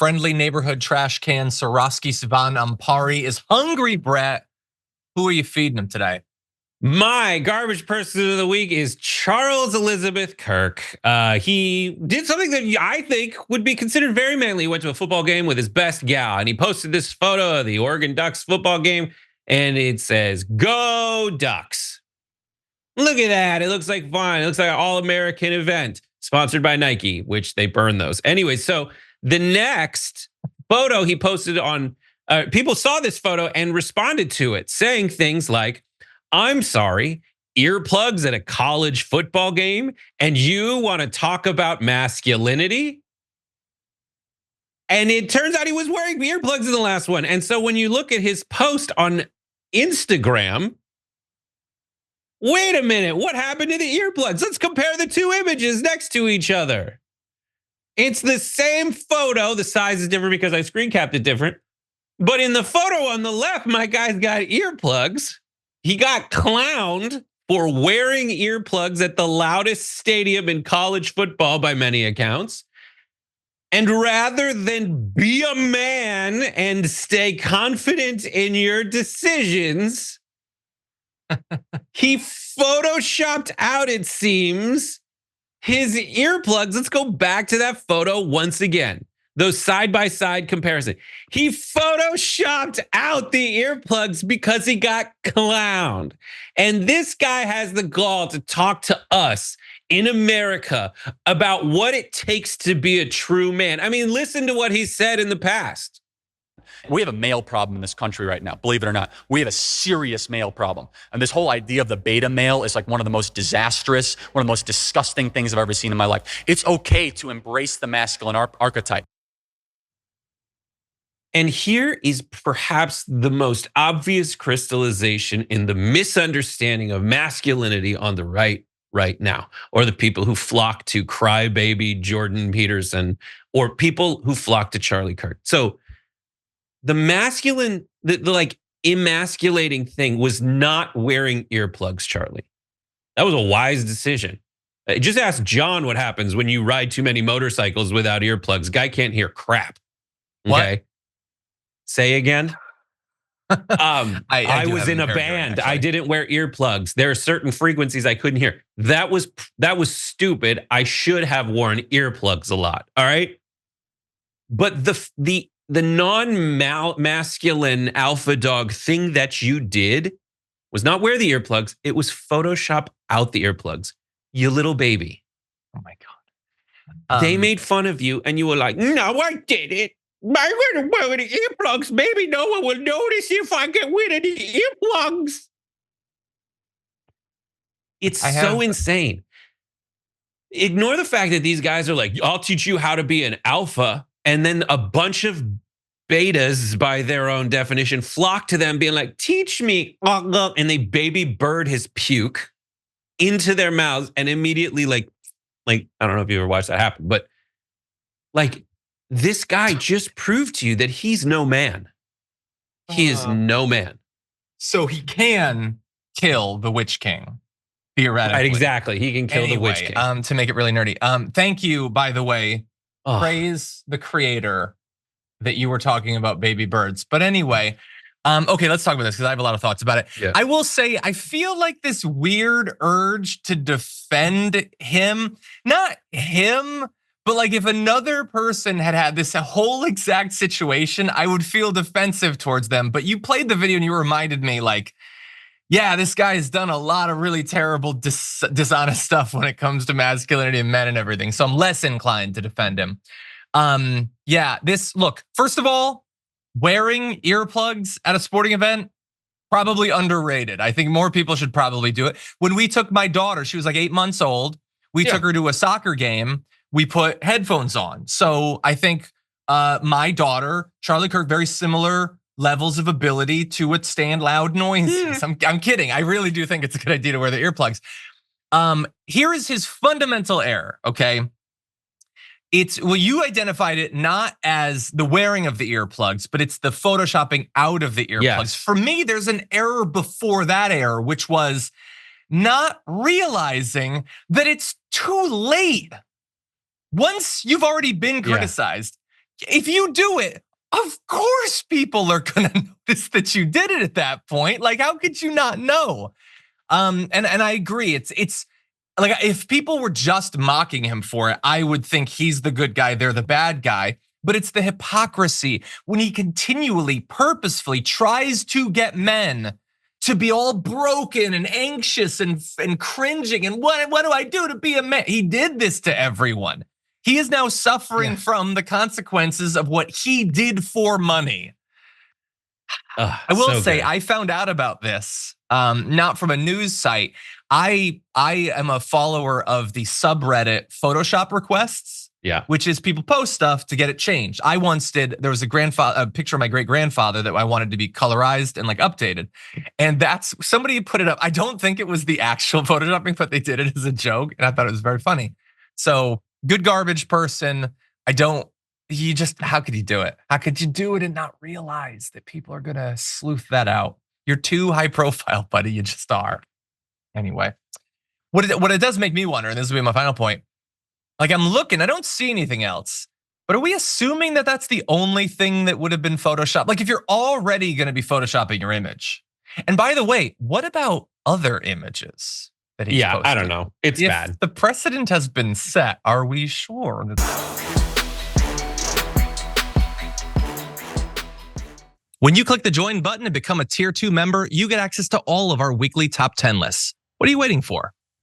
friendly neighborhood trash can Swarovski Sivan Ampari is hungry, Brett. Who are you feeding him today? My garbage person of the week is Charles Elizabeth Kirk. He did something that I think would be considered very manly. He went to a football game with his best gal, and he posted this photo of the Oregon Ducks football game, and it says, "Go Ducks." Look at that. It looks like fun. It looks like an all-American event sponsored by Nike, which they burn those. Anyway, so the next photo he posted on, people saw this photo and responded to it, saying things like, "I'm sorry, earplugs at a college football game, and you want to talk about masculinity?" And it turns out he was wearing earplugs in the last one. And so when you look at his post on Instagram, wait a minute, what happened to the earplugs? Let's compare the two images next to each other. It's the same photo. The size is different because I screen capped it different. But in the photo on the left, my guy's got earplugs. He got clowned for wearing earplugs at the loudest stadium in college football by many accounts. And rather than be a man and stay confident in your decisions, he photoshopped out, it seems, his earplugs. Let's go back to that photo once again. Those side-by-side comparison. He photoshopped out the earplugs because he got clowned. And this guy has the gall to talk to us in America about what it takes to be a true man. I mean, listen to what he said in the past. We have a male problem in this country right now, believe it or not. We have a serious male problem. And this whole idea of the beta male is like one of the most disastrous, one of the most disgusting things I've ever seen in my life. It's okay to embrace the masculine archetype. And here is perhaps the most obvious crystallization in the misunderstanding of masculinity on the right now, or the people who flock to crybaby Jordan Peterson, or people who flock to Charlie Kirk. So the masculine, the like emasculating thing was not wearing earplugs, Charlie. That was a wise decision. Just ask John what happens when you ride too many motorcycles without earplugs. Guy can't hear crap. Okay. What? Say again. I was in a band. I didn't wear earplugs. There are certain frequencies I couldn't hear. That was stupid. I should have worn earplugs a lot. All right. But the non-masculine alpha dog thing that you did was not wear the earplugs. It was Photoshop out the earplugs. You little baby. Oh my God. They made fun of you and you were like, "No, I did it. I'm gonna wear the earplugs. Maybe no one will notice if I get rid of the earplugs." It's so insane. Ignore the fact that these guys are like, "I'll teach you how to be an alpha." And then a bunch of betas, by their own definition, flock to them being like, "Teach me." And they baby bird his puke into their mouths and immediately like, I don't know if you ever watched that happen, but like, this guy just proved to you that he's no man. He is no man. So he can kill the Witch King, theoretically. Right, exactly. He can kill the Witch King. To make it really nerdy. Thank you, by the way. Praise the creator that you were talking about baby birds. But anyway, okay, let's talk about this because I have a lot of thoughts about it. Yeah. I will say, I feel like this weird urge to defend him, not him, but like if another person had this whole exact situation, I would feel defensive towards them. But you played the video and you reminded me like, yeah, this guy has done a lot of really terrible, dishonest stuff when it comes to masculinity and men and everything. So I'm less inclined to defend him. Yeah, look, first of all, wearing earplugs at a sporting event, probably underrated. I think more people should probably do it. When we took my daughter, she was like 8 months old. We took her to a soccer game. We put headphones on. So I think my daughter, Charlie Kirk, very similar levels of ability to withstand loud noises. I'm kidding. I really do think it's a good idea to wear the earplugs. Here is his fundamental error, okay? You identified it not as the wearing of the earplugs, but it's the photoshopping out of the earplugs. Yes. For me, there's an error before that error, which was not realizing that it's too late. Once you've already been criticized, if you do it, of course people are gonna notice that you did it at that point. Like, how could you not know? And I agree. It's like, if people were just mocking him for it, I would think he's the good guy, they're the bad guy. But it's the hypocrisy when he continually, purposefully tries to get men to be all broken and anxious and cringing. And what do I do to be a man? He did this to everyone. He is now suffering from the consequences of what he did for money. I will say, I found out about this, not from a news site. I am a follower of the subreddit Photoshop requests. Yeah. Which is people post stuff to get it changed. I once did, there was a picture of my great grandfather that I wanted to be colorized and like updated. And that's, somebody put it up. I don't think it was the actual photoshopping, but they did it as a joke. And I thought it was very funny. So good garbage person. How could you do it? How could you do it and not realize that people are gonna sleuth that out? You're too high profile, buddy. You just are. Anyway, what it does make me wonder, and this will be my final point. Like, I'm looking, I don't see anything else. But are we assuming that that's the only thing that would have been Photoshopped? Like, if you're already gonna be Photoshopping your image. And by the way, what about other images that he's posting? I don't know. It's bad. The precedent has been set. Are we sure? When you click the join button and become a tier 2 member, you get access to all of our weekly top 10 lists. What are you waiting for?